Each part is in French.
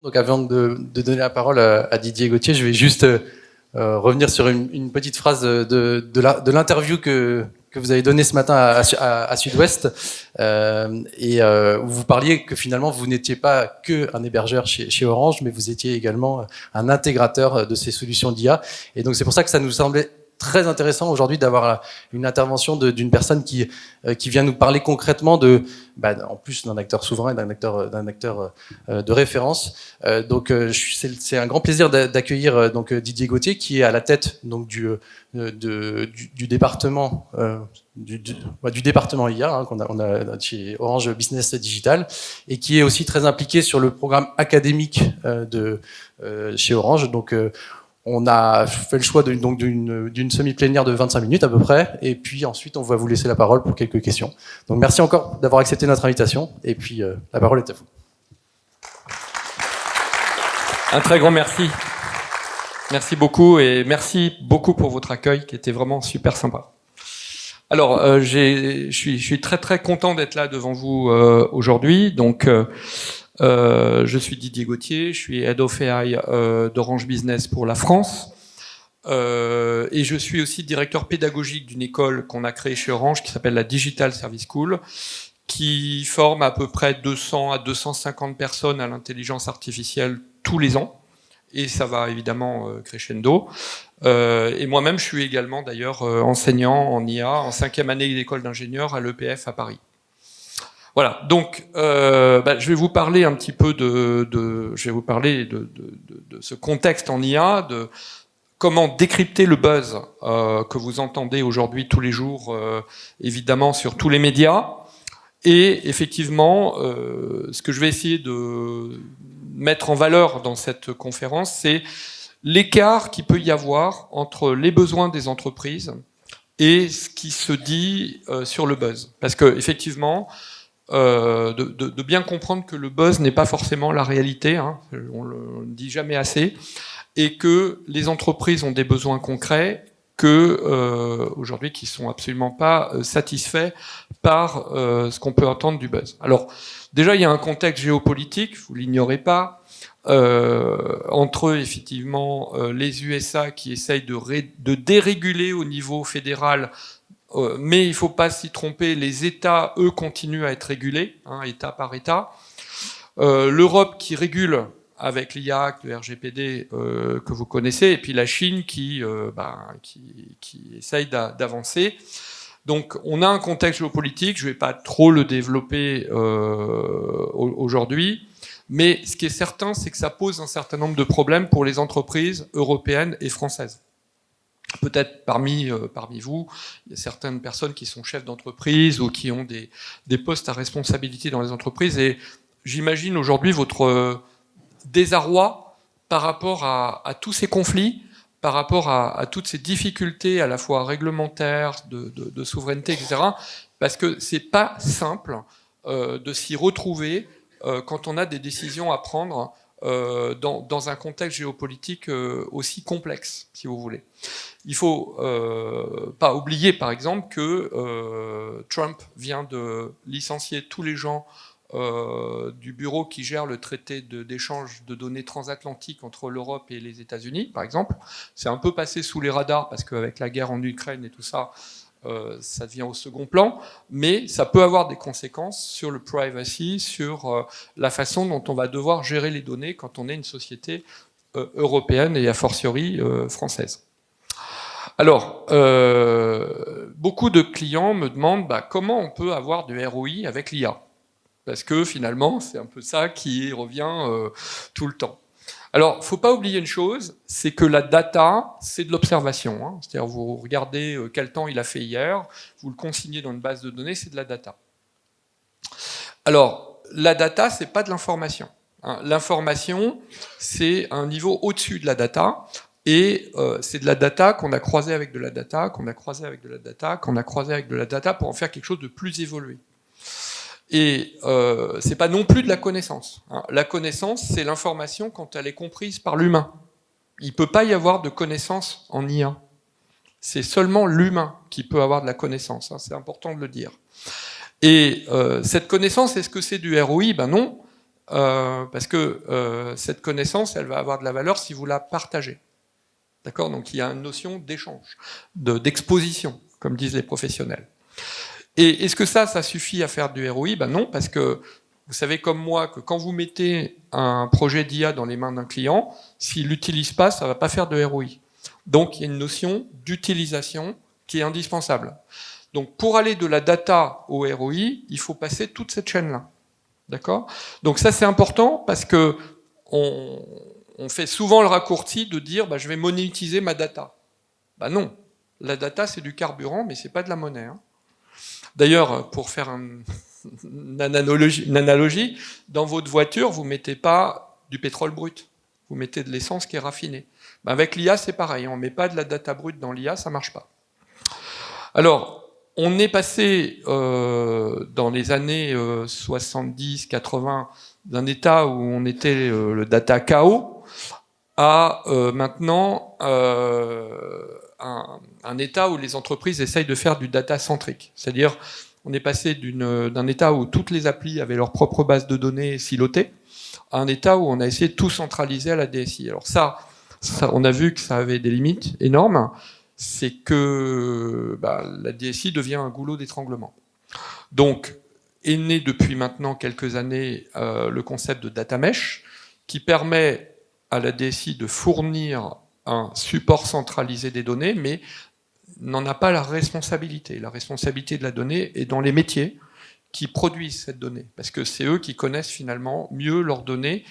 Donc avant de donner la parole à Didier Gauthier, je vais juste revenir sur une petite phrase de l'interview que vous avez donnée ce matin à Sud-Ouest, où vous parliez que finalement vous n'étiez pas qu'un hébergeur chez Orange, mais vous étiez également un intégrateur de ces solutions d'IA. Et donc c'est pour ça que ça nous semblait très intéressant aujourd'hui d'avoir une intervention d'une personne qui vient nous parler concrètement en plus d'un acteur souverain et d'un acteur de référence. C'est un grand plaisir d'accueillir Didier Gauthier, qui est à la tête donc du département du département IA qu'on a chez Orange Business Digital, et qui est aussi très impliqué sur le programme académique chez Orange. Donc on a fait le choix d'une semi-plénière de 25 minutes à peu près, et puis ensuite on va vous laisser la parole pour quelques questions. Donc merci encore d'avoir accepté notre invitation, et puis la parole est à vous. Un très grand merci. Merci beaucoup, et merci beaucoup pour votre accueil qui était vraiment super sympa. Alors, je suis très très content d'être là devant vous aujourd'hui. Donc, je suis Didier Gauthier, je suis Head of AI d'Orange Business pour la France. Et je suis aussi directeur pédagogique d'une école qu'on a créée chez Orange qui s'appelle la Digital Service School, qui forme à peu près 200 à 250 personnes à l'intelligence artificielle tous les ans. Et ça va évidemment crescendo. Et moi-même, je suis également d'ailleurs enseignant en IA en 5e année d'école d'ingénieur à l'EPF à Paris. Voilà, donc je vais vous parler un petit peu de ce contexte en IA, de comment décrypter le buzz que vous entendez aujourd'hui tous les jours, évidemment sur tous les médias. Et effectivement, ce que je vais essayer de mettre en valeur dans cette conférence, c'est l'écart qu'il peut y avoir entre les besoins des entreprises et ce qui se dit sur le buzz. Parce que effectivement, de bien comprendre que le buzz n'est pas forcément la réalité, hein, on le dit jamais assez, et que les entreprises ont des besoins concrets aujourd'hui qui sont absolument pas satisfaits par ce qu'on peut entendre du buzz. Alors déjà, il y a un contexte géopolitique, vous l'ignorez pas, entre effectivement les USA qui essayent de déréguler au niveau fédéral, mais il ne faut pas s'y tromper, les États, eux, continuent à être régulés, hein, État par État. L'Europe qui régule avec l'IA, le RGPD que vous connaissez, et puis la Chine qui essaye d'avancer. Donc on a un contexte géopolitique, je ne vais pas trop le développer aujourd'hui, mais ce qui est certain, c'est que ça pose un certain nombre de problèmes pour les entreprises européennes et françaises. Peut-être parmi vous, il y a certaines personnes qui sont chefs d'entreprise ou qui ont des postes à responsabilité dans les entreprises, et j'imagine aujourd'hui votre désarroi par rapport à tous ces conflits, par rapport à toutes ces difficultés à la fois réglementaires, de souveraineté, etc. Parce que c'est pas simple de s'y retrouver quand on a des décisions à prendre dans un contexte géopolitique aussi complexe, si vous voulez. Il faut pas oublier, par exemple, que Trump vient de licencier tous les gens du bureau qui gère le traité d'échange de données transatlantiques entre l'Europe et les États-Unis, par exemple. C'est un peu passé sous les radars parce qu'avec la guerre en Ukraine et tout ça, ça devient au second plan, mais ça peut avoir des conséquences sur le privacy, sur la façon dont on va devoir gérer les données quand on est une société européenne et a fortiori française. Alors, beaucoup de clients me demandent comment on peut avoir du ROI avec l'IA. Parce que finalement, c'est un peu ça qui revient tout le temps. Alors, il ne faut pas oublier une chose, c'est que la data, c'est de l'observation. Hein. C'est-à-dire, vous regardez quel temps il a fait hier, vous le consignez dans une base de données, c'est de la data. Alors, la data, ce n'est pas de l'information. Hein. L'information, c'est un niveau au-dessus de la data, et c'est de la data qu'on a croisée avec de la data, qu'on a croisée avec de la data, qu'on a croisée avec de la data pour en faire quelque chose de plus évolué. Et c'est pas non plus de la connaissance. Hein. La connaissance, c'est l'information quand elle est comprise par l'humain. Il ne peut pas y avoir de connaissance en IA. C'est seulement l'humain qui peut avoir de la connaissance. Hein. C'est important de le dire. Et cette connaissance, est-ce que c'est du ROI ? Ben non. parce que cette connaissance, elle va avoir de la valeur si vous la partagez. D'accord ? Donc il y a une notion d'échange, d'exposition, comme disent les professionnels. Et est-ce que ça suffit à faire du ROI ? Ben non, parce que vous savez comme moi que quand vous mettez un projet d'IA dans les mains d'un client, s'il l'utilise pas, ça va pas faire de ROI. Donc il y a une notion d'utilisation qui est indispensable. Donc pour aller de la data au ROI, il faut passer toute cette chaîne-là. D'accord ? Donc ça c'est important parce que on fait souvent le raccourci de dire bah, je vais monétiser ma data. Bah non, la data c'est du carburant mais c'est pas de la monnaie. Hein. D'ailleurs, pour faire une analogie, dans votre voiture, vous mettez pas du pétrole brut, vous mettez de l'essence qui est raffinée. Bah, avec l'IA c'est pareil, on met pas de la data brute dans l'IA, ça marche pas. Alors, on est passé dans les années 70-80 d'un état où on était le data chaos à maintenant un état où les entreprises essayent de faire du data centrique. C'est-à-dire, on est passé d'un état où toutes les applis avaient leur propre base de données silotée à un état où on a essayé de tout centraliser à la DSI. Alors ça on a vu que ça avait des limites énormes. C'est que la DSI devient un goulot d'étranglement. Donc, est né depuis maintenant quelques années le concept de data mesh, qui permet à la DSI de fournir un support centralisé des données, mais n'en a pas la responsabilité. La responsabilité de la donnée est dans les métiers qui produisent cette donnée, parce que c'est eux qui connaissent finalement mieux leurs données,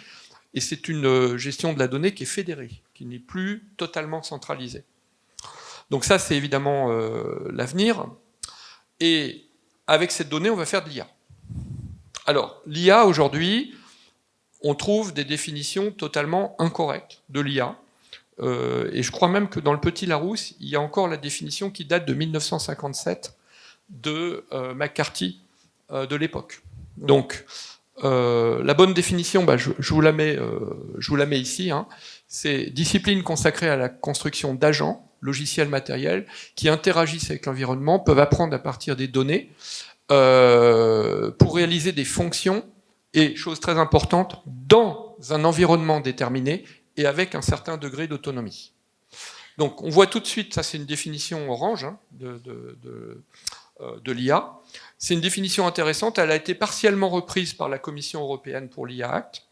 et c'est une gestion de la donnée qui est fédérée, qui n'est plus totalement centralisée. Donc ça, c'est évidemment l'avenir. Et avec cette donnée, on va faire de l'IA. Alors, l'IA, aujourd'hui, on trouve des définitions totalement incorrectes de l'IA. Et je crois même que dans le Petit Larousse, il y a encore la définition qui date de 1957 de McCarthy de l'époque. Donc, la bonne définition, je vous la mets ici. Hein. C'est discipline consacrée à la construction d'agents logiciels matériels qui interagissent avec l'environnement, peuvent apprendre à partir des données pour réaliser des fonctions et, chose très importante, dans un environnement déterminé et avec un certain degré d'autonomie. Donc on voit tout de suite, ça c'est une définition orange hein, de l'IA. C'est une définition intéressante, elle a été partiellement reprise par la Commission européenne pour l'IA Act.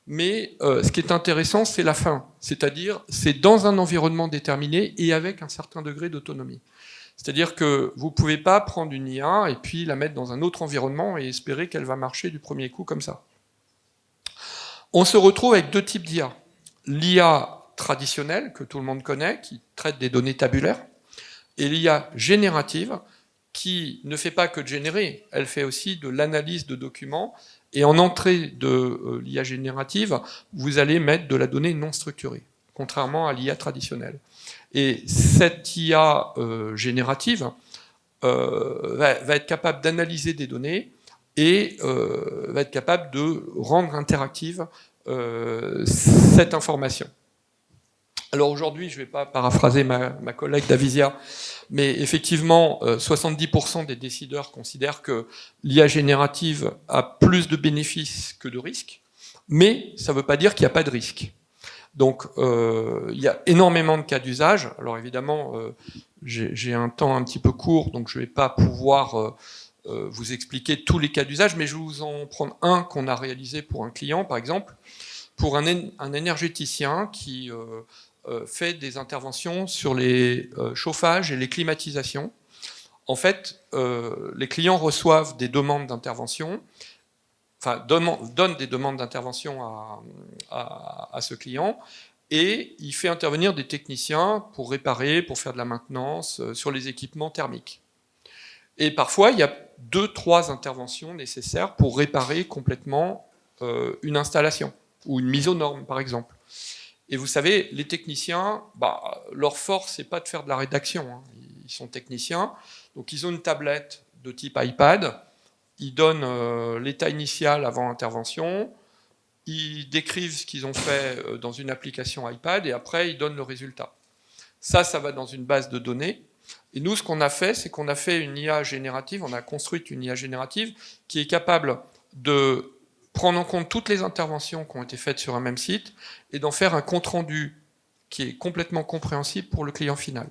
Mais ce qui est intéressant, c'est la fin. C'est-à-dire, c'est dans un environnement déterminé et avec un certain degré d'autonomie. C'est-à-dire que vous ne pouvez pas prendre une IA et puis la mettre dans un autre environnement et espérer qu'elle va marcher du premier coup comme ça. On se retrouve avec deux types d'IA. L'IA traditionnelle, que tout le monde connaît, qui traite des données tabulaires, et l'IA générative, qui ne fait pas que de générer, elle fait aussi de l'analyse de documents. Et en entrée de l'IA générative, vous allez mettre de la donnée non structurée, contrairement à l'IA traditionnelle. Et cette IA générative va être capable d'analyser des données et va être capable de rendre interactive cette information. Alors aujourd'hui, je ne vais pas paraphraser ma collègue Davisia, mais effectivement, 70% des décideurs considèrent que l'IA générative a plus de bénéfices que de risques, mais ça ne veut pas dire qu'il n'y a pas de risque. Donc, il y a énormément de cas d'usage. Alors évidemment, j'ai un temps un petit peu court, donc je ne vais pas pouvoir vous expliquer tous les cas d'usage, mais je vais vous en prendre un qu'on a réalisé pour un client, par exemple, pour un énergéticien qui fait des interventions sur les chauffages et les climatisations. En fait, les clients reçoivent des demandes d'intervention, enfin donnent des demandes d'intervention à ce client, et il fait intervenir des techniciens pour réparer, pour faire de la maintenance sur les équipements thermiques. Et parfois, il y a 2-3 interventions nécessaires pour réparer complètement une installation, ou une mise aux normes, par exemple. Et vous savez, les techniciens, leur force, c'est pas de faire de la rédaction. Hein. Ils sont techniciens, donc ils ont une tablette de type iPad, ils donnent l'état initial avant l'intervention, ils décrivent ce qu'ils ont fait dans une application iPad, et après, ils donnent le résultat. Ça va dans une base de données. Et nous, ce qu'on a fait, c'est qu'on a fait une IA générative, on a construit une IA générative qui est capable de prendre en compte toutes les interventions qui ont été faites sur un même site et d'en faire un compte-rendu qui est complètement compréhensible pour le client final.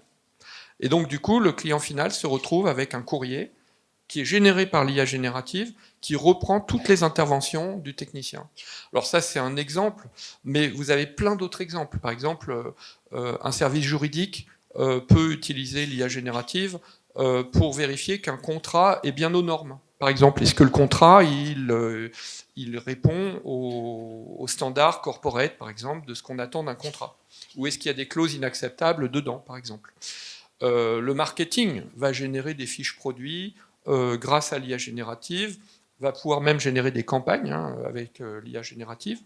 Et donc, du coup, le client final se retrouve avec un courrier qui est généré par l'IA générative, qui reprend toutes les interventions du technicien. Alors ça, c'est un exemple, mais vous avez plein d'autres exemples. Par exemple, un service juridique peut utiliser l'IA générative pour vérifier qu'un contrat est bien aux normes. Par exemple, est-ce que le contrat, il répond aux standards corporate, par exemple, de ce qu'on attend d'un contrat? Ou est-ce qu'il y a des clauses inacceptables dedans, par exemple? Le marketing va générer des fiches produits grâce à l'IA générative, va pouvoir même générer des campagnes avec l'IA générative.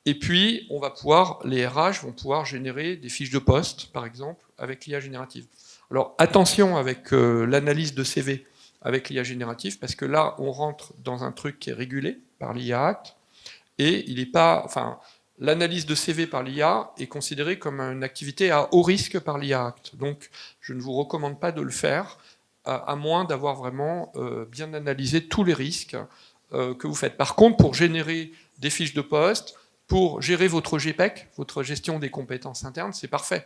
Et puis, les RH vont pouvoir générer des fiches de poste, par exemple, avec l'IA générative. Alors, attention avec l'analyse de CV avec l'IA générative, parce que là, on rentre dans un truc qui est régulé par l'IA Act, et il n'est pas... Enfin, l'analyse de CV par l'IA est considérée comme une activité à haut risque par l'IA Act. Donc, je ne vous recommande pas de le faire, à moins d'avoir vraiment bien analysé tous les risques que vous faites. Par contre, pour générer des fiches de poste, pour gérer votre GPEC, votre gestion des compétences internes, c'est parfait.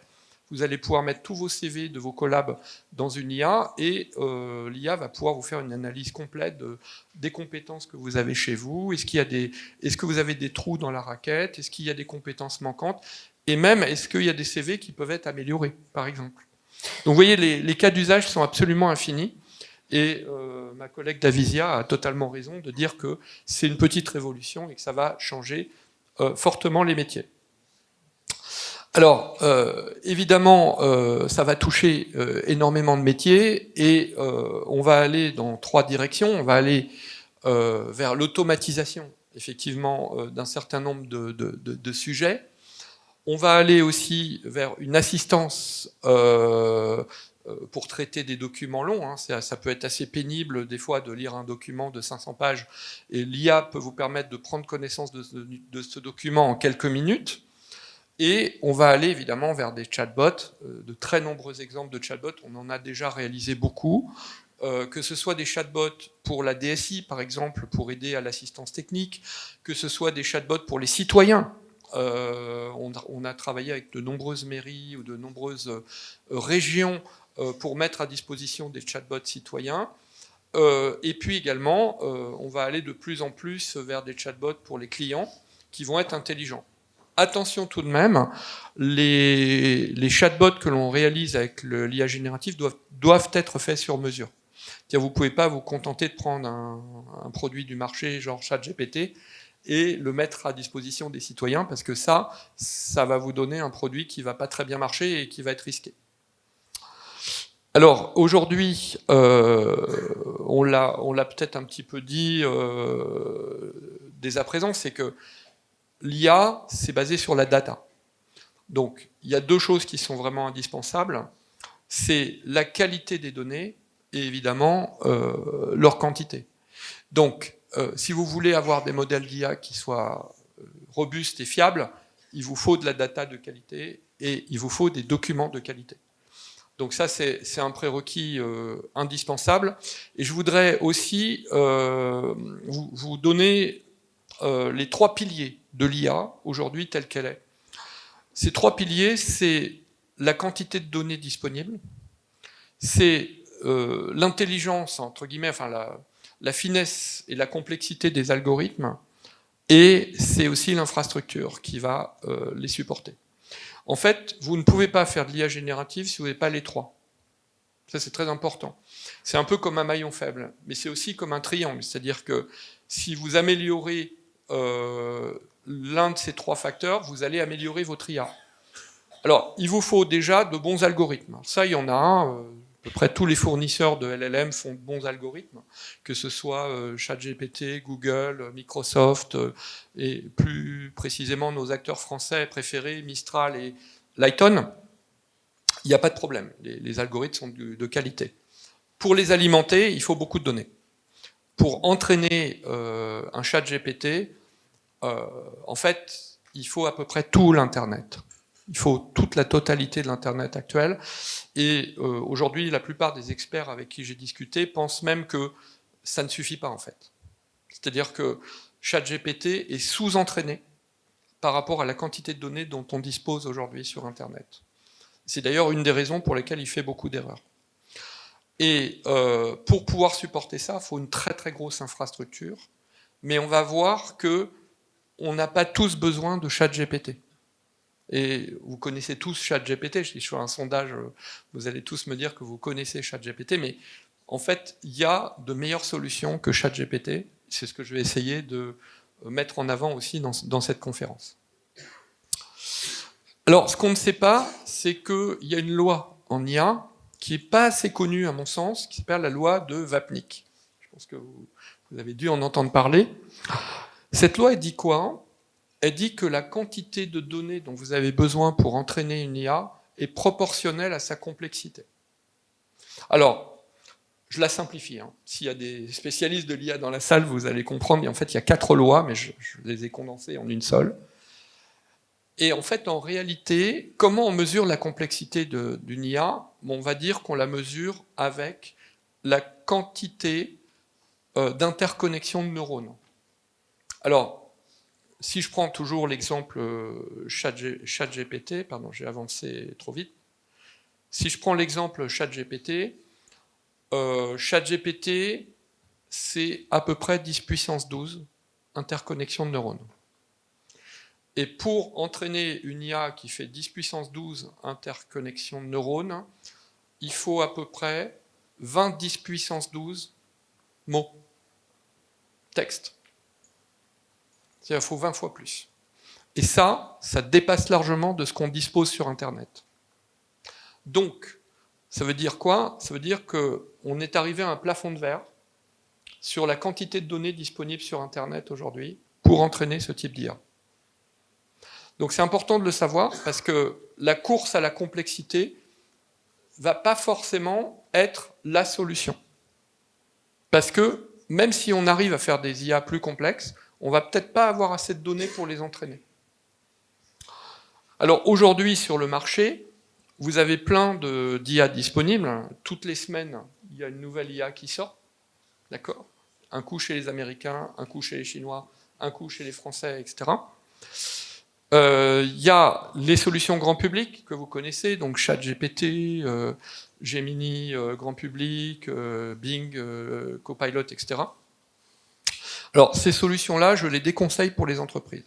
Vous allez pouvoir mettre tous vos CV de vos collabs dans une IA et l'IA va pouvoir vous faire une analyse complète des compétences que vous avez chez vous. Est-ce que vous avez des trous dans la raquette? Est-ce qu'il y a des compétences manquantes? Et même, est-ce qu'il y a des CV qui peuvent être améliorés, par exemple? Donc vous voyez, les cas d'usage sont absolument infinis. Et ma collègue Davisia a totalement raison de dire que c'est une petite révolution et que ça va changer fortement les métiers. Alors, évidemment, ça va toucher énormément de métiers et on va aller dans 3 directions. On va aller vers l'automatisation, effectivement, d'un certain nombre de sujets. On va aller aussi vers une assistance pour traiter des documents longs. Ça peut être assez pénible des fois de lire un document de 500 pages et l'IA peut vous permettre de prendre connaissance de ce document en quelques minutes. Et on va aller évidemment vers des chatbots, de très nombreux exemples de chatbots, on en a déjà réalisé beaucoup, que ce soit des chatbots pour la DSI par exemple, pour aider à l'assistance technique, que ce soit des chatbots pour les citoyens. On a travaillé avec de nombreuses mairies ou de nombreuses régions pour mettre à disposition des chatbots citoyens. Et puis également, on va aller de plus en plus vers des chatbots pour les clients qui vont être intelligents. Attention tout de même, les chatbots que l'on réalise avec l'IA générative doivent être faits sur mesure. Vous ne pouvez pas vous contenter de prendre un produit du marché genre ChatGPT et le mettre à disposition des citoyens parce que ça va vous donner un produit qui ne va pas très bien marcher et qui va être risqué. Alors aujourd'hui, on l'a peut-être un petit peu dit dès à présent, c'est que l'IA, c'est basé sur la data. Donc, il y a 2 choses qui sont vraiment indispensables. C'est la qualité des données et évidemment leur quantité. Donc, si vous voulez avoir des modèles d'IA qui soient robustes et fiables, il vous faut de la data de qualité et il vous faut des documents de qualité. Donc ça, c'est un prérequis indispensable. Et je voudrais aussi vous donner les 3 piliers de l'IA, aujourd'hui, telle qu'elle est. Ces 3 piliers, c'est la quantité de données disponibles, c'est l'intelligence, entre guillemets, enfin la finesse et la complexité des algorithmes, et c'est aussi l'infrastructure qui va les supporter. En fait, vous ne pouvez pas faire de l'IA générative si vous n'avez pas les 3. Ça, c'est très important. C'est un peu comme un maillon faible, mais c'est aussi comme un triangle, c'est-à-dire que si vous améliorez l'un de ces 3 facteurs, vous allez améliorer votre IA. Alors, il vous faut déjà de bons algorithmes. Ça, il y en a un. À peu près tous les fournisseurs de LLM font de bons algorithmes, que ce soit ChatGPT, Google, Microsoft, et plus précisément nos acteurs français préférés, Mistral et Lighton. Il n'y a pas de problème. Les algorithmes sont de qualité. Pour les alimenter, il faut beaucoup de données. Pour entraîner un ChatGPT, en fait, il faut à peu près tout l'Internet. Il faut toute la totalité de l'Internet actuel. Et aujourd'hui, la plupart des experts avec qui j'ai discuté pensent même que ça ne suffit pas, en fait. C'est-à-dire que ChatGPT est sous-entraîné par rapport à la quantité de données dont on dispose aujourd'hui sur Internet. C'est d'ailleurs une des raisons pour lesquelles il fait beaucoup d'erreurs. Et pour pouvoir supporter ça, il faut une très très grosse infrastructure, mais on va voir qu'on n'a pas tous besoin de ChatGPT. Et vous connaissez tous ChatGPT, je fais un sondage, vous allez tous me dire que vous connaissez ChatGPT, mais en fait, il y a de meilleures solutions que ChatGPT. C'est ce que je vais essayer de mettre en avant aussi dans cette conférence. Alors, ce qu'on ne sait pas, c'est qu'il y a une loi en IA qui n'est pas assez connue, à mon sens, qui s'appelle la loi de Vapnik. Je pense que vous avez dû en entendre parler. Cette loi, elle dit quoi ? Elle dit que la quantité de données dont vous avez besoin pour entraîner une IA est proportionnelle à sa complexité. Alors, je la simplifie. S'il y a des spécialistes de l'IA dans la salle, vous allez comprendre. Et en fait, il y a 4 lois, mais je les ai condensées en une seule. Et en fait, en réalité, comment on mesure la complexité d'une IA ? On va dire qu'on la mesure avec la quantité d'interconnexion de neurones. Alors, si je prends toujours l'exemple ChatGPT, pardon, j'ai avancé trop vite. Si je prends l'exemple ChatGPT, ChatGPT, c'est à peu près 10 puissance 12 interconnexions de neurones. Et pour entraîner une IA qui fait 10 puissance 12 interconnexions de neurones, il faut à peu près 20 10 puissance 12 mots, texte. C'est-à-dire qu'il faut 20 fois plus. Et ça dépasse largement de ce qu'on dispose sur Internet. Donc, ça veut dire quoi ? Ça veut dire qu'on est arrivé à un plafond de verre sur la quantité de données disponibles sur Internet aujourd'hui pour entraîner ce type d'IA. Donc c'est important de le savoir parce que la course à la complexité ne va pas forcément être la solution. Parce que même si on arrive à faire des IA plus complexes, on ne va peut-être pas avoir assez de données pour les entraîner. Alors aujourd'hui sur le marché, vous avez plein d'IA disponibles. Toutes les semaines, il y a une nouvelle IA qui sort. D'accord ? Un coup chez les Américains, un coup chez les Chinois, un coup chez les Français, etc. Il y a les solutions grand public que vous connaissez, donc ChatGPT, Gemini grand public, Bing, Copilot, etc. Alors ces solutions-là, je les déconseille pour les entreprises.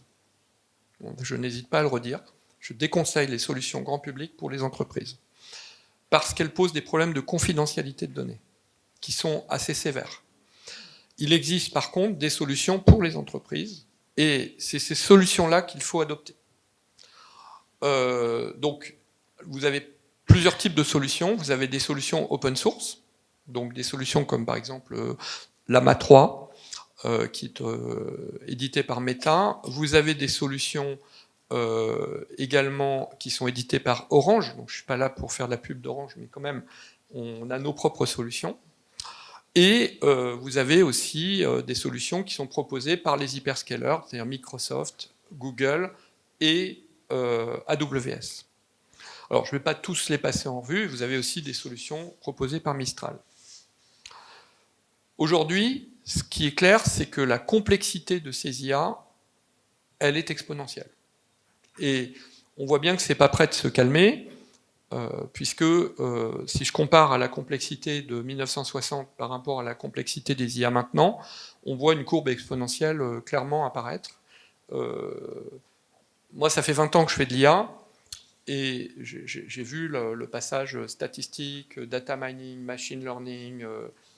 Bon, je n'hésite pas à le redire. Je déconseille les solutions grand public pour les entreprises. Parce qu'elles posent des problèmes de confidentialité de données, qui sont assez sévères. Il existe par contre des solutions pour les entreprises, et c'est ces solutions-là qu'il faut adopter. Donc, vous avez plusieurs types de solutions. Vous avez des solutions open source, donc des solutions comme par exemple Llama 3, qui est édité par Meta. Vous avez des solutions également qui sont éditées par Orange. Donc, je ne suis pas là pour faire de la pub d'Orange, mais quand même, on a nos propres solutions. Et vous avez aussi des solutions qui sont proposées par les hyperscalers, c'est-à-dire Microsoft, Google et AWS. Alors, je ne vais pas tous les passer en revue. Vous avez aussi des solutions proposées par Mistral. Aujourd'hui, ce qui est clair, c'est que la complexité de ces IA, elle est exponentielle. Et on voit bien que ce n'est pas prêt de se calmer, puisque si je compare à la complexité de 1960 par rapport à la complexité des IA maintenant, on voit une courbe exponentielle clairement apparaître. Moi, ça fait 20 ans que je fais de l'IA, et j'ai vu le passage statistique, data mining, machine learning,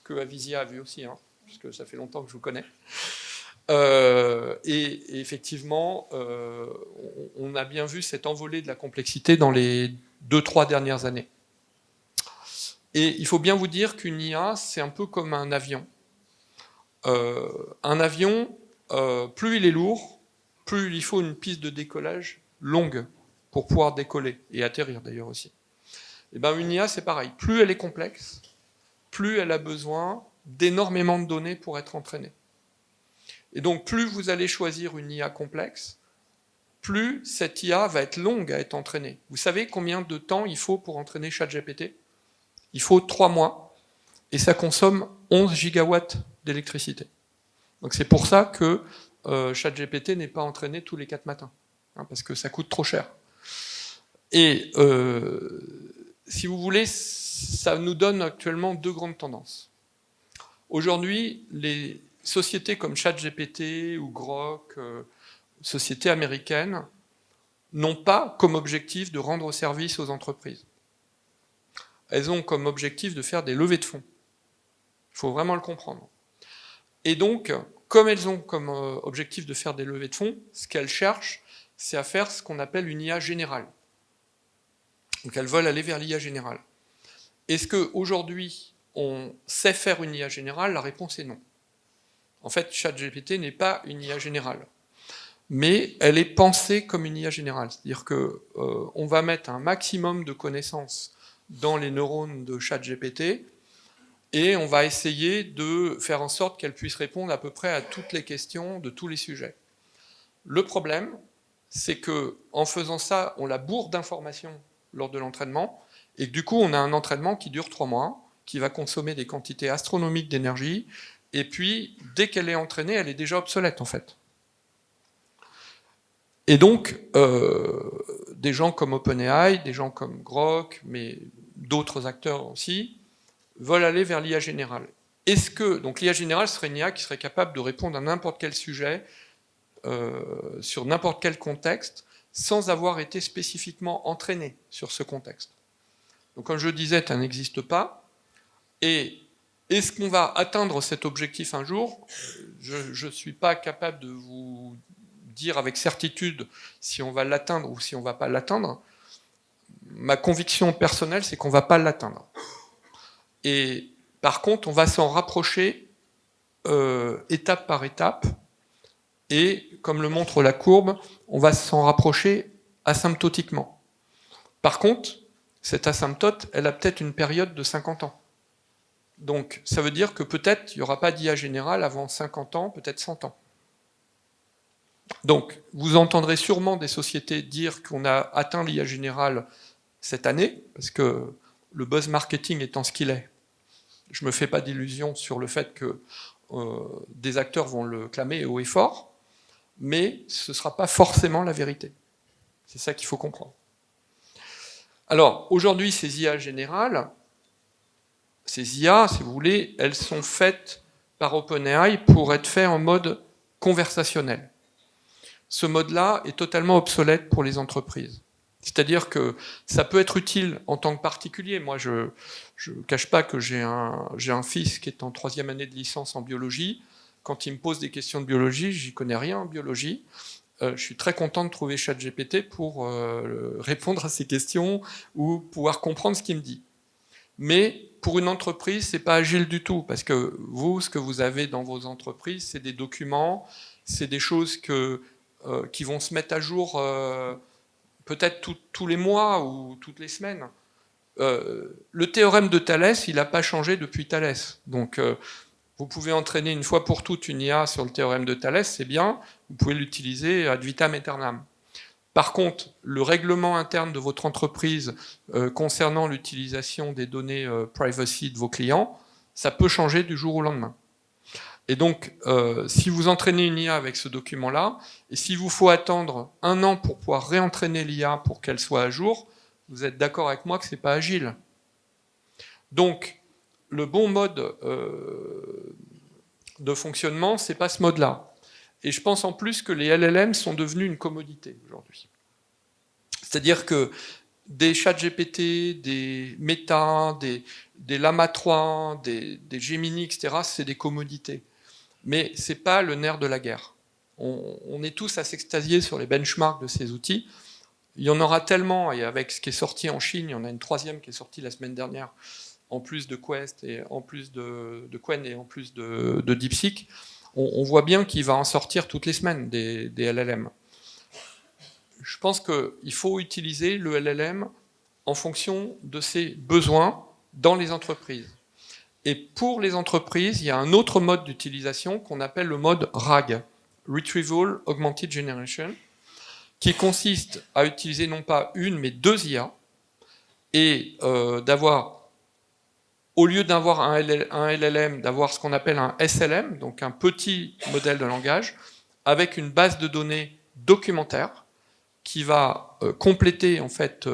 que Avizia a vu aussi, puisque ça fait longtemps que je vous connais. Et effectivement, on a bien vu cette envolée de la complexité dans les 2-3 dernières années. Et il faut bien vous dire qu'une IA, c'est un peu comme un avion. Un avion, plus il est lourd, plus il faut une piste de décollage longue pour pouvoir décoller, et atterrir d'ailleurs aussi. Et bien une IA, c'est pareil. Plus elle est complexe, plus elle a besoin d'énormément de données pour être entraînée. Et donc, plus vous allez choisir une IA complexe, plus cette IA va être longue à être entraînée. Vous savez combien de temps il faut pour entraîner ChatGPT ? Il faut 3 mois, et ça consomme 11 gigawatts d'électricité. Donc c'est pour ça que ChatGPT n'est pas entraîné tous les 4 matins, hein, parce que ça coûte trop cher. Et si vous voulez, ça nous donne actuellement 2 grandes tendances. Aujourd'hui, les sociétés comme ChatGPT ou Grok, sociétés américaines, n'ont pas comme objectif de rendre service aux entreprises. Elles ont comme objectif de faire des levées de fonds. Il faut vraiment le comprendre. Et donc, comme elles ont comme objectif de faire des levées de fonds, ce qu'elles cherchent, c'est à faire ce qu'on appelle une IA générale. Donc elles veulent aller vers l'IA générale. Est-ce qu'aujourd'hui, on sait faire une IA générale? La réponse est non. En fait, ChatGPT n'est pas une IA générale. Mais elle est pensée comme une IA générale. C'est-à-dire qu'on va mettre un maximum de connaissances dans les neurones de ChatGPT et on va essayer de faire en sorte qu'elle puisse répondre à peu près à toutes les questions de tous les sujets. Le problème, c'est qu'en faisant ça, on la bourre d'informations lors de l'entraînement, et que du coup, on a un entraînement qui dure 3 mois, qui va consommer des quantités astronomiques d'énergie, et puis, dès qu'elle est entraînée, elle est déjà obsolète, en fait. Et donc, des gens comme OpenAI, des gens comme Grok, mais d'autres acteurs aussi, veulent aller vers l'IA générale. Est-ce que, donc l'IA générale serait une IA qui serait capable de répondre à n'importe quel sujet, sur n'importe quel contexte, sans avoir été spécifiquement entraîné sur ce contexte. Donc comme je disais, ça n'existe pas. Et est-ce qu'on va atteindre cet objectif un jour? Je ne suis pas capable de vous dire avec certitude si on va l'atteindre ou si on ne va pas l'atteindre. Ma conviction personnelle, c'est qu'on ne va pas l'atteindre. Et par contre, on va s'en rapprocher étape par étape. Et comme le montre la courbe, on va s'en rapprocher asymptotiquement. Par contre, cette asymptote, elle a peut-être une période de 50 ans. Donc ça veut dire que peut-être il n'y aura pas d'IA générale avant 50 ans, peut-être 100 ans. Donc vous entendrez sûrement des sociétés dire qu'on a atteint l'IA générale cette année, parce que le buzz marketing étant ce qu'il est, je ne me fais pas d'illusions sur le fait que des acteurs vont le clamer haut et fort, mais ce ne sera pas forcément la vérité. C'est ça qu'il faut comprendre. Alors, aujourd'hui, ces IA générales, ces IA, si vous voulez, elles sont faites par OpenAI pour être faites en mode conversationnel. Ce mode-là est totalement obsolète pour les entreprises. C'est-à-dire que ça peut être utile en tant que particulier. Moi, je ne cache pas que j'ai un fils qui est en 3e année de licence en biologie. Quand il me pose des questions de biologie, j'y connais rien en biologie. Je suis très content de trouver ChatGPT pour répondre à ces questions ou pouvoir comprendre ce qu'il me dit. Mais pour une entreprise, c'est pas agile du tout, parce que vous, ce que vous avez dans vos entreprises, c'est des documents, c'est des choses qui vont se mettre à jour peut-être tous les mois ou toutes les semaines. Le théorème de Thalès, il n'a pas changé depuis Thalès. Donc, vous pouvez entraîner une fois pour toutes une IA sur le théorème de Thalès, c'est bien, vous pouvez l'utiliser ad vitam aeternam. Par contre, le règlement interne de votre entreprise concernant l'utilisation des données privacy de vos clients, ça peut changer du jour au lendemain. Et donc, si vous entraînez une IA avec ce document-là, et s'il vous faut attendre 1 an pour pouvoir réentraîner l'IA pour qu'elle soit à jour, vous êtes d'accord avec moi que ce n'est pas agile. Donc, le bon mode de fonctionnement, c'est pas ce mode-là. Et je pense en plus que les LLM sont devenus une commodité aujourd'hui. C'est-à-dire que des ChatGPT, des Meta, des Llama 3, des Gemini, etc., c'est des commodités. Mais c'est pas le nerf de la guerre. On est tous à s'extasier sur les benchmarks de ces outils. Il y en aura tellement, et avec ce qui est sorti en Chine, il y en a une 3e qui est sortie la semaine dernière, en plus de Quest et en plus de Qwen et en plus de DeepSeek, on voit bien qu'il va en sortir toutes les semaines des LLM. Je pense qu'il faut utiliser le LLM en fonction de ses besoins dans les entreprises. Et pour les entreprises, il y a un autre mode d'utilisation qu'on appelle le mode RAG, Retrieval Augmented Generation, qui consiste à utiliser non pas une, mais 2 IA, et d'avoir au lieu d'avoir un LLM, d'avoir ce qu'on appelle un SLM, donc un petit modèle de langage, avec une base de données documentaire qui va compléter en fait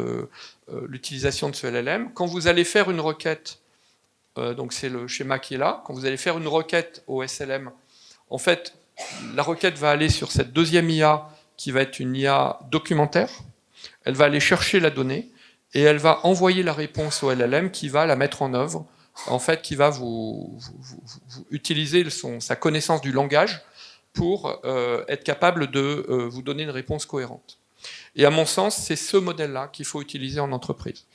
l'utilisation de ce LLM. Quand vous allez faire une requête, donc c'est le schéma qui est là, quand vous allez faire une requête au SLM, en fait, la requête va aller sur cette deuxième IA qui va être une IA documentaire. Elle va aller chercher la donnée et elle va envoyer la réponse au LLM qui va la mettre en œuvre, en fait, qui va vous utiliser sa connaissance du langage pour être capable de vous donner une réponse cohérente. Et à mon sens, c'est ce modèle-là qu'il faut utiliser en entreprise.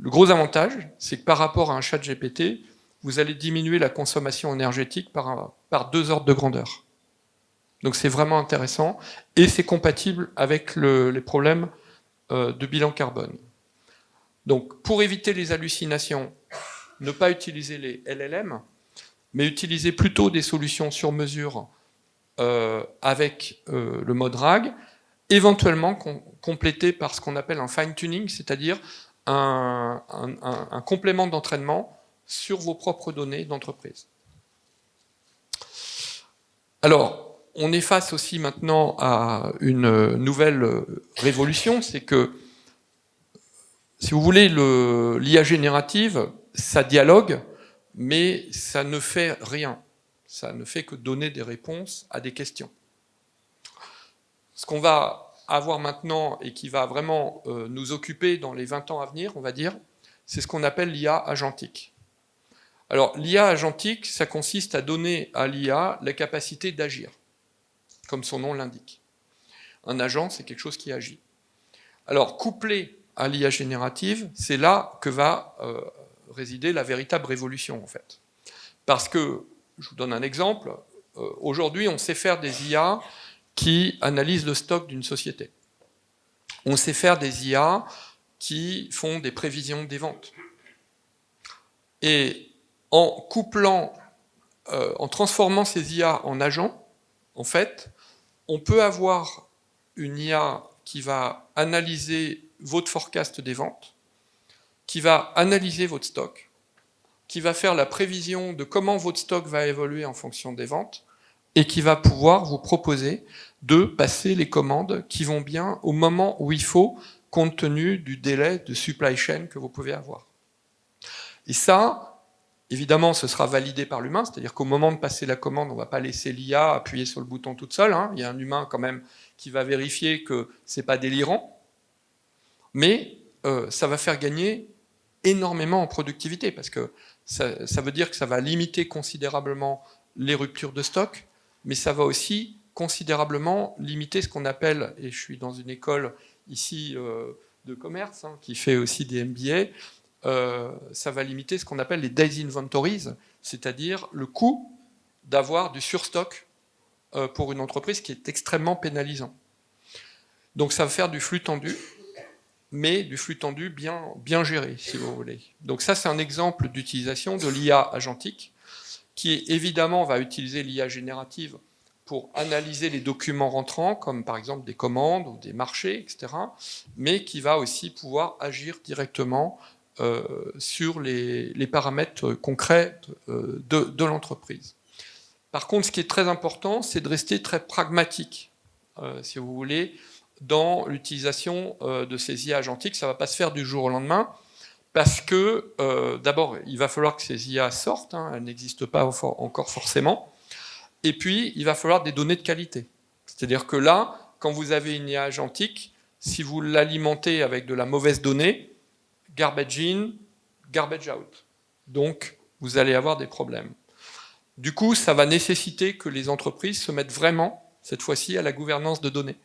Le gros avantage, c'est que par rapport à un chat GPT, vous allez diminuer la consommation énergétique par 2 ordres de grandeur. Donc c'est vraiment intéressant et c'est compatible avec les problèmes de bilan carbone. Donc pour éviter les hallucinations, ne pas utiliser les LLM, mais utiliser plutôt des solutions sur mesure avec le mode RAG, éventuellement complété par ce qu'on appelle un fine-tuning, c'est-à-dire un complément d'entraînement sur vos propres données d'entreprise. Alors, on est face aussi maintenant à une nouvelle révolution, c'est que, si vous voulez, l'IA générative, ça dialogue, mais ça ne fait rien. Ça ne fait que donner des réponses à des questions. Ce qu'on va avoir maintenant et qui va vraiment nous occuper dans les 20 ans à venir, on va dire, c'est ce qu'on appelle l'IA agentique. Alors, l'IA agentique, ça consiste à donner à l'IA la capacité d'agir, comme son nom l'indique. Un agent, c'est quelque chose qui agit. Alors, couplé à l'IA générative, c'est là que va résider la véritable révolution, en fait. Parce que, je vous donne un exemple, aujourd'hui, on sait faire des IA qui analysent le stock d'une société. On sait faire des IA qui font des prévisions des ventes. Et en couplant, en transformant ces IA en agents, en fait, on peut avoir une IA qui va analyser votre forecast des ventes, qui va analyser votre stock, qui va faire la prévision de comment votre stock va évoluer en fonction des ventes, et qui va pouvoir vous proposer de passer les commandes qui vont bien au moment où il faut, compte tenu du délai de supply chain que vous pouvez avoir. Et ça, évidemment, ce sera validé par l'humain, c'est-à-dire qu'au moment de passer la commande, on ne va pas laisser l'IA appuyer sur le bouton toute seule, hein. Il y a un humain quand même qui va vérifier que ce n'est pas délirant, mais ça va faire gagner énormément en productivité, parce que ça veut dire que ça va limiter considérablement les ruptures de stock, mais ça va aussi considérablement limiter ce qu'on appelle, et je suis dans une école ici de commerce, hein, qui fait aussi des MBA, ça va limiter ce qu'on appelle les days inventories, c'est-à-dire le coût d'avoir du surstock pour une entreprise qui est extrêmement pénalisant. Donc ça va faire du flux tendu, mais du flux tendu bien géré, si vous voulez. Donc ça, c'est un exemple d'utilisation de l'IA agentique, qui évidemment va utiliser l'IA générative pour analyser les documents rentrants, comme par exemple des commandes ou des marchés, etc., mais qui va aussi pouvoir agir directement sur les paramètres concrets de l'entreprise. Par contre, ce qui est très important, c'est de rester très pragmatique, si vous voulez, dans l'utilisation de ces IA agentiques. Ça ne va pas se faire du jour au lendemain, parce que, d'abord, il va falloir que ces IA sortent, hein, elles n'existent pas encore forcément, et puis il va falloir des données de qualité. C'est-à-dire que là, quand vous avez une IA agentique, si vous l'alimentez avec de la mauvaise donnée, garbage in, garbage out. Donc, vous allez avoir des problèmes. Du coup, ça va nécessiter que les entreprises se mettent vraiment, cette fois-ci, à la gouvernance de données.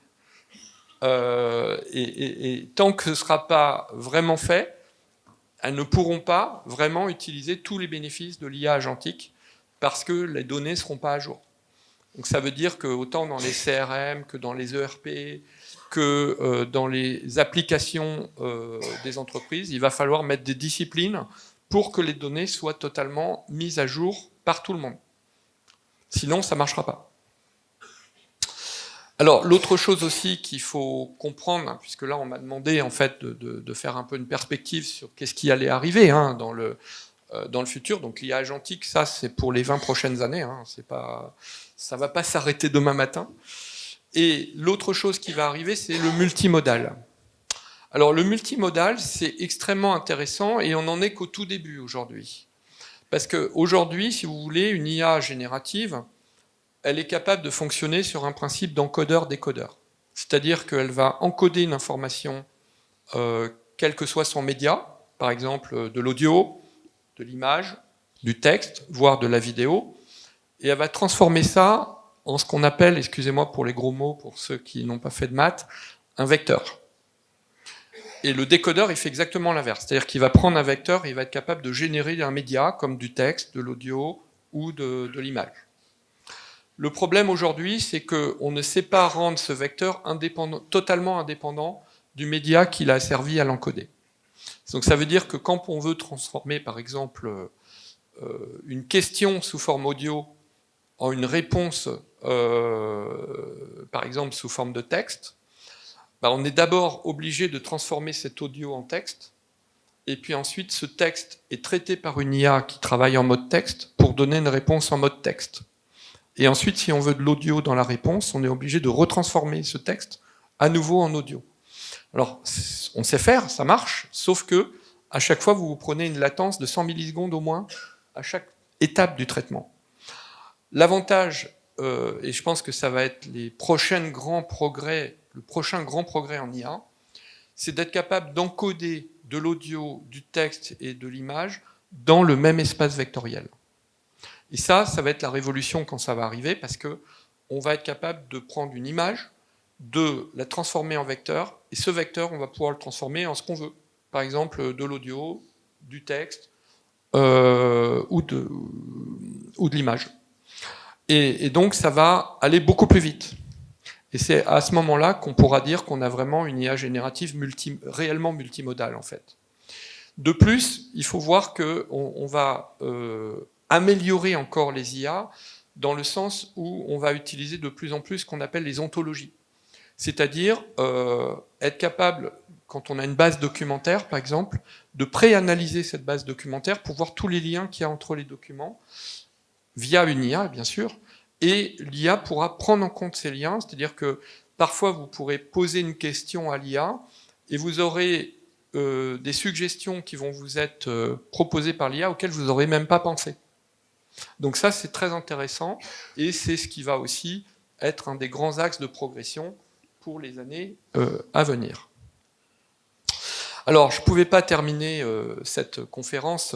Et tant que ce ne sera pas vraiment fait, elles ne pourront pas vraiment utiliser tous les bénéfices de l'IA agentique parce que les données ne seront pas à jour. Donc ça veut dire que autant dans les CRM que dans les ERP, que dans les applications des entreprises, il va falloir mettre des disciplines pour que les données soient totalement mises à jour par tout le monde. Sinon, ça ne marchera pas. Alors, l'autre chose aussi qu'il faut comprendre, hein, puisque là, on m'a demandé en fait de faire un peu une perspective sur qu'est-ce qui allait arriver hein, dans dans le futur. Donc l'IA agentique, ça c'est pour les 20 prochaines années, hein. Ça ne va pas s'arrêter demain matin. Et l'autre chose qui va arriver, c'est le multimodal. Alors le multimodal, c'est extrêmement intéressant et on n'en est qu'au tout début aujourd'hui. Parce qu'aujourd'hui, si vous voulez, une IA générative, elle est capable de fonctionner sur un principe d'encodeur-décodeur. C'est-à-dire qu'elle va encoder une information, quel que soit son média, par exemple de l'audio, de l'image, du texte, voire de la vidéo, et elle va transformer ça en ce qu'on appelle, excusez-moi pour les gros mots, pour ceux qui n'ont pas fait de maths, un vecteur. Et le décodeur, il fait exactement l'inverse. C'est-à-dire qu'il va prendre un vecteur et il va être capable de générer un média comme du texte, de l'audio ou de l'image. Le problème aujourd'hui, c'est qu'on ne sait pas rendre ce vecteur totalement indépendant du média qu'il a servi à l'encoder. Donc ça veut dire que quand on veut transformer, par exemple, une question sous forme audio en une réponse, par exemple, sous forme de texte, on est d'abord obligé de transformer cet audio en texte, et puis ensuite ce texte est traité par une IA qui travaille en mode texte pour donner une réponse en mode texte. Et ensuite, si on veut de l'audio dans la réponse, on est obligé de retransformer ce texte à nouveau en audio. Alors, on sait faire, ça marche, sauf que à chaque fois, vous prenez une latence de 100 millisecondes au moins à chaque étape du traitement. L'avantage, et je pense que ça va être le prochain grand progrès en IA, c'est d'être capable d'encoder de l'audio, du texte et de l'image dans le même espace vectoriel. Et ça va être la révolution quand ça va arriver, parce qu'on va être capable de prendre une image, de la transformer en vecteur, et ce vecteur, on va pouvoir le transformer en ce qu'on veut. Par exemple, de l'audio, du texte, ou de l'image. Et donc, ça va aller beaucoup plus vite. Et c'est à ce moment-là qu'on pourra dire qu'on a vraiment une IA générative réellement multimodale, en fait. De plus, il faut voir qu'on va améliorer encore les IA dans le sens où on va utiliser de plus en plus ce qu'on appelle les ontologies. C'est-à-dire être capable, quand on a une base documentaire, par exemple, de préanalyser cette base documentaire pour voir tous les liens qu'il y a entre les documents, via une IA, bien sûr, et l'IA pourra prendre en compte ces liens, c'est-à-dire que parfois vous pourrez poser une question à l'IA, et vous aurez des suggestions qui vont vous être proposées par l'IA auxquelles vous n'aurez même pas pensé. Donc ça, c'est très intéressant, et c'est ce qui va aussi être un des grands axes de progression pour les années à venir. Alors, je ne pouvais pas terminer cette conférence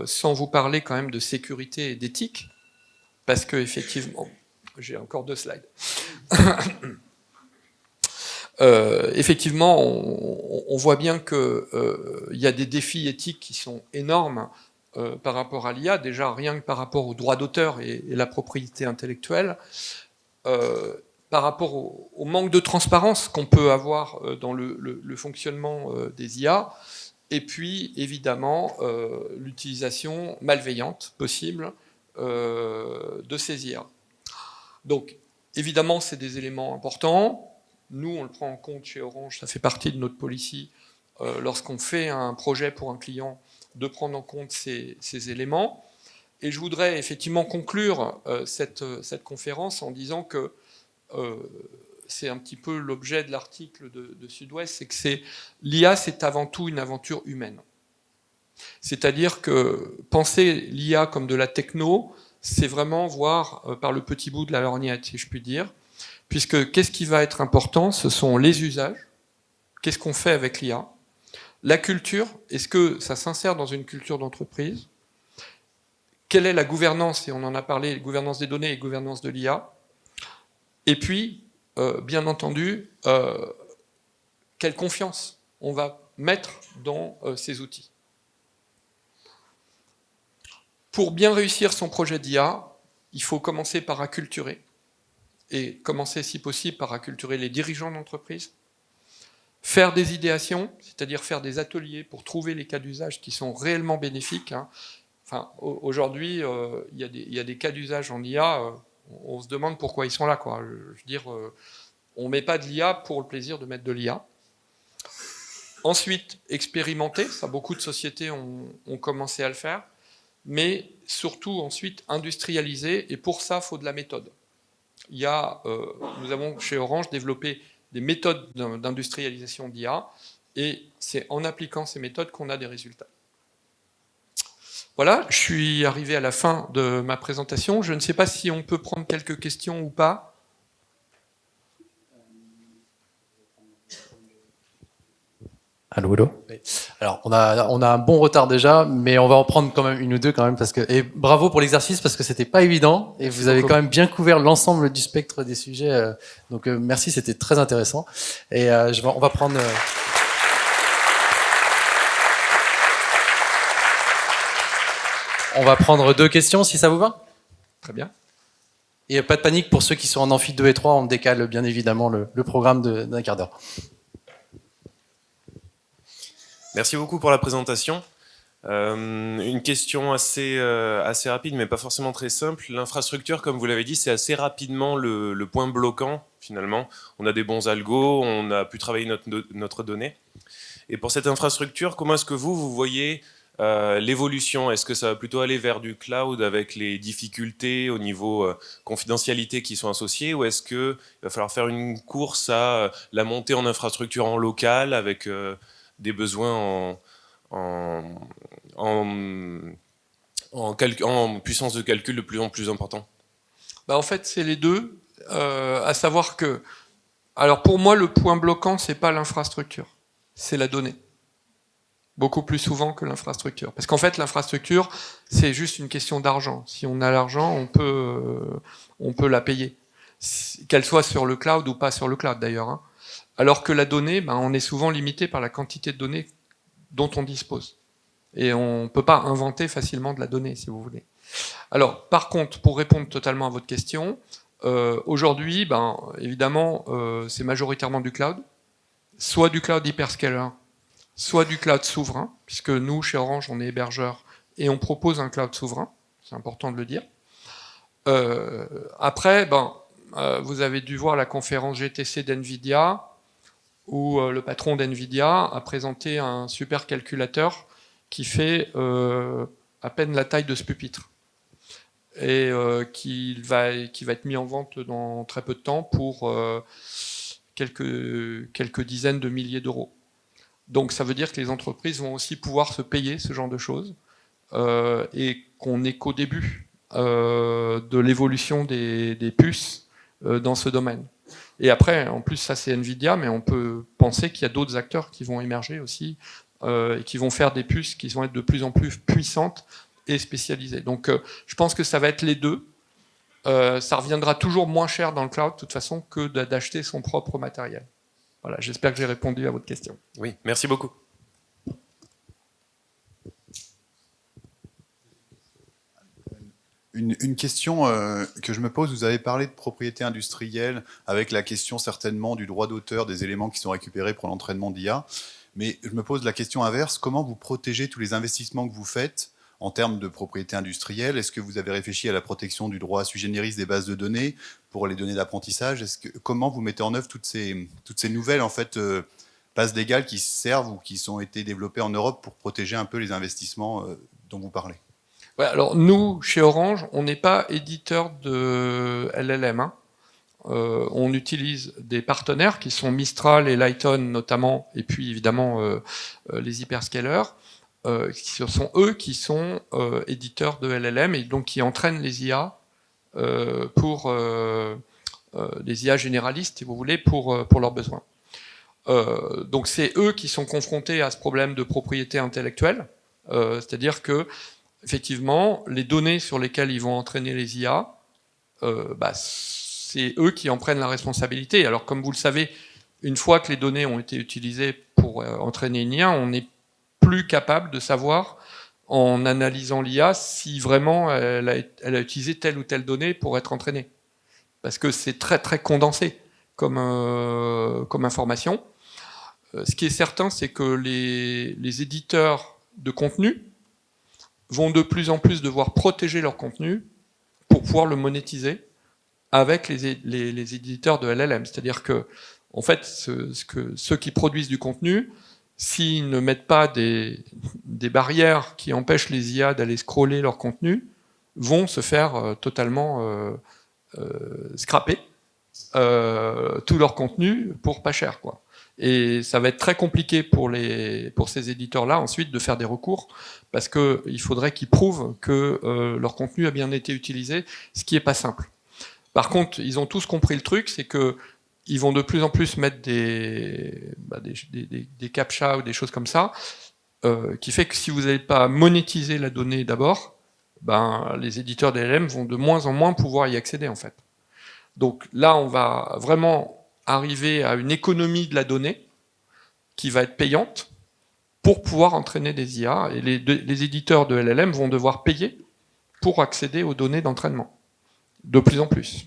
sans vous parler quand même de sécurité et d'éthique, parce que effectivement, j'ai encore 2 slides. Effectivement, on voit bien qu'il y a des défis éthiques qui sont énormes par rapport à l'IA, déjà rien que par rapport aux droits d'auteur et la propriété intellectuelle, par rapport au manque de transparence qu'on peut avoir dans le fonctionnement des IA, et puis évidemment l'utilisation malveillante possible de ces IA. Donc évidemment c'est des éléments importants. Nous, on le prend en compte chez Orange, ça fait partie de notre policy lorsqu'on fait un projet pour un client, de prendre en compte ces éléments. Et je voudrais effectivement conclure cette conférence en disant que c'est un petit peu l'objet de l'article de Sud-Ouest, c'est que l'IA, c'est avant tout une aventure humaine. C'est-à-dire que penser l'IA comme de la techno, c'est vraiment voir par le petit bout de la lorgnette, si je puis dire. Puisque qu'est-ce qui va être important? Ce sont les usages. Qu'est-ce qu'on fait avec l'IA? La culture, est-ce que ça s'insère dans une culture d'entreprise? Quelle est la gouvernance? Et on en a parlé, gouvernance des données et gouvernance de l'IA. Et puis, bien entendu, quelle confiance on va mettre dans ces outils. Pour bien réussir son projet d'IA, il faut commencer par acculturer. Et commencer, si possible, par acculturer les dirigeants d'entreprise, faire des idéations, c'est-à-dire faire des ateliers pour trouver les cas d'usage qui sont réellement bénéfiques. Enfin, aujourd'hui, il y a des cas d'usage en IA, on se demande pourquoi ils sont là, quoi. Je veux dire, on ne met pas de l'IA pour le plaisir de mettre de l'IA. Ensuite, expérimenter, ça beaucoup de sociétés ont commencé à le faire. mais surtout ensuite industrialiser, et pour ça, il faut de la méthode. Nous avons chez Orange développé des méthodes d'industrialisation d'IA, et c'est en appliquant ces méthodes qu'on a des résultats. Voilà, je suis arrivé à la fin de ma présentation. Je ne sais pas si on peut prendre quelques questions ou pas. Allô, allô. Alors, on a un bon retard déjà, mais on va en prendre quand même une ou deux quand même, et bravo pour l'exercice parce que c'était pas évident et vous avez quand même bien couvert l'ensemble du spectre des sujets. Donc merci, c'était très intéressant. Et on va prendre. On va prendre 2 questions si ça vous va. Très bien. Et pas de panique pour ceux qui sont en amphi 2 et 3, on décale bien évidemment le programme d'un quart d'heure. Merci beaucoup pour la présentation. Une question assez rapide, mais pas forcément très simple. L'infrastructure, comme vous l'avez dit, c'est assez rapidement le point bloquant, finalement. On a des bons algos, on a pu travailler notre donnée. Et pour cette infrastructure, comment est-ce que vous voyez l'évolution? Est-ce que ça va plutôt aller vers du cloud avec les difficultés au niveau confidentialité qui sont associées, ou est-ce qu'il va falloir faire une course à la montée en infrastructure en local avec des besoins en puissance de calcul de plus en plus important? En fait, c'est les deux. À savoir que, alors pour moi, le point bloquant, c'est pas l'infrastructure, c'est la donnée. Beaucoup plus souvent que l'infrastructure. Parce qu'en fait, l'infrastructure, c'est juste une question d'argent. Si on a l'argent, on peut la payer. Qu'elle soit sur le cloud ou pas sur le cloud d'ailleurs, hein. Alors que la donnée, on est souvent limité par la quantité de données dont on dispose. Et on ne peut pas inventer facilement de la donnée, si vous voulez. Alors, par contre, pour répondre totalement à votre question, aujourd'hui, évidemment, c'est majoritairement du cloud, soit du cloud hyperscaler, soit du cloud souverain, puisque nous, chez Orange, on est hébergeur et on propose un cloud souverain, c'est important de le dire. Après, vous avez dû voir la conférence GTC d'NVIDIA, où le patron d'NVIDIA a présenté un supercalculateur qui fait à peine la taille de ce pupitre, et qui va être mis en vente dans très peu de temps pour quelques dizaines de milliers d'euros. Donc ça veut dire que les entreprises vont aussi pouvoir se payer ce genre de choses, et qu'on n'est qu'au début de l'évolution des puces dans ce domaine. Et après, en plus, ça c'est NVIDIA, mais on peut penser qu'il y a d'autres acteurs qui vont émerger aussi, et qui vont faire des puces qui vont être de plus en plus puissantes et spécialisées. Donc je pense que ça va être les deux. Ça reviendra toujours moins cher dans le cloud, de toute façon, que d'acheter son propre matériel. Voilà, j'espère que j'ai répondu à votre question. Oui, merci beaucoup. Une question que je me pose, vous avez parlé de propriété industrielle avec la question certainement du droit d'auteur des éléments qui sont récupérés pour l'entraînement d'IA, mais je me pose la question inverse, comment vous protégez tous les investissements que vous faites en termes de propriété industrielle? Est-ce que vous avez réfléchi à la protection du droit sui generis des bases de données pour les données d'apprentissage? Comment vous mettez en œuvre toutes ces nouvelles en fait, bases légales qui servent ou qui ont été développées en Europe pour protéger un peu les investissements dont vous parlez? Ouais, alors nous, chez Orange, on n'est pas éditeur de LLM, hein. On utilise des partenaires qui sont Mistral et Lighton notamment, et puis évidemment les hyperscalers. Ce sont eux qui sont éditeurs de LLM et donc qui entraînent les IA pour les IA généralistes, si vous voulez, pour leurs besoins. Donc c'est eux qui sont confrontés à ce problème de propriété intellectuelle, c'est-à-dire que effectivement, les données sur lesquelles ils vont entraîner les IA, c'est eux qui en prennent la responsabilité. Alors comme vous le savez, une fois que les données ont été utilisées pour entraîner une IA, on n'est plus capable de savoir, en analysant l'IA, si vraiment elle a utilisé telle ou telle donnée pour être entraînée. Parce que c'est très très condensé comme information. Ce qui est certain, c'est que les éditeurs de contenu vont de plus en plus devoir protéger leur contenu pour pouvoir le monétiser avec les éditeurs de LLM. C'est-à-dire que, en fait, ceux qui produisent du contenu, s'ils ne mettent pas des barrières qui empêchent les IA d'aller scroller leur contenu, vont se faire totalement scraper tout leur contenu pour pas cher, quoi. Et ça va être très compliqué pour ces éditeurs-là ensuite de faire des recours, parce qu'il faudrait qu'ils prouvent que leur contenu a bien été utilisé, ce qui n'est pas simple. Par contre, ils ont tous compris le truc, c'est qu'ils vont de plus en plus mettre des captcha ou des choses comme ça, qui fait que si vous n'avez pas monétisé la donnée d'abord, les éditeurs d'LLM vont de moins en moins pouvoir y accéder, en fait. Donc là, on va vraiment arriver à une économie de la donnée qui va être payante pour pouvoir entraîner des IA, et les éditeurs de LLM vont devoir payer pour accéder aux données d'entraînement, de plus en plus.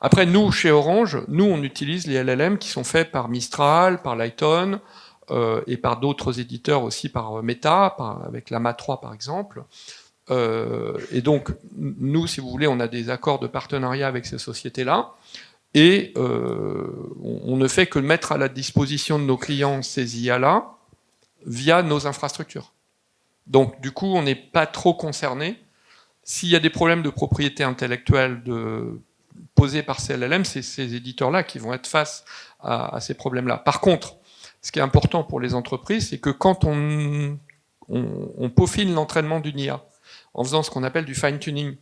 Après, nous, chez Orange, on utilise les LLM qui sont faits par Mistral, par Lighton, et par d'autres éditeurs aussi, par Meta, avec Llama 3 par exemple. Et donc, nous, si vous voulez, on a des accords de partenariat avec ces sociétés-là, et on ne fait que mettre à la disposition de nos clients ces IA-là via nos infrastructures. Donc, du coup, on n'est pas trop concerné. S'il y a des problèmes de propriété intellectuelle posés par ces LLM, c'est ces éditeurs-là qui vont être face à ces problèmes-là. Par contre, ce qui est important pour les entreprises, c'est que quand on peaufine l'entraînement d'une IA, en faisant ce qu'on appelle du fine-tuning,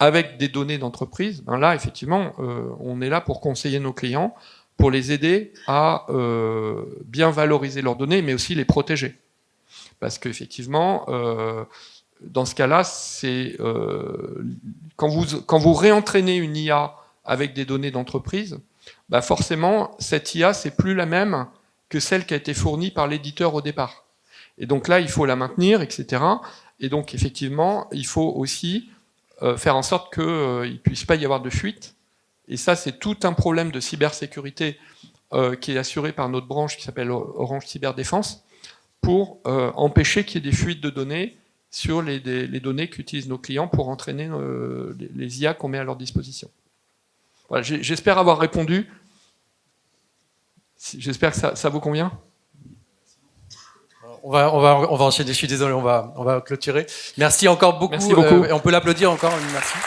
avec des données d'entreprise, là, effectivement, on est là pour conseiller nos clients, pour les aider à bien valoriser leurs données, mais aussi les protéger. Parce qu'effectivement, dans ce cas-là, c'est quand vous réentraînez une IA avec des données d'entreprise, forcément, cette IA, c'est plus la même que celle qui a été fournie par l'éditeur au départ. Et donc là, il faut la maintenir, etc. Et donc, effectivement, il faut aussi faire en sorte qu'il ne puisse pas y avoir de fuite. Et ça, c'est tout un problème de cybersécurité qui est assuré par notre branche qui s'appelle Orange Cyberdéfense, pour empêcher qu'il y ait des fuites de données sur les données qu'utilisent nos clients pour entraîner les IA qu'on met à leur disposition. Voilà, j'espère avoir répondu. J'espère que ça vous convient. On va enchaîner, je suis désolé, on va clôturer. Merci encore beaucoup. Merci beaucoup. Et on peut l'applaudir encore, merci.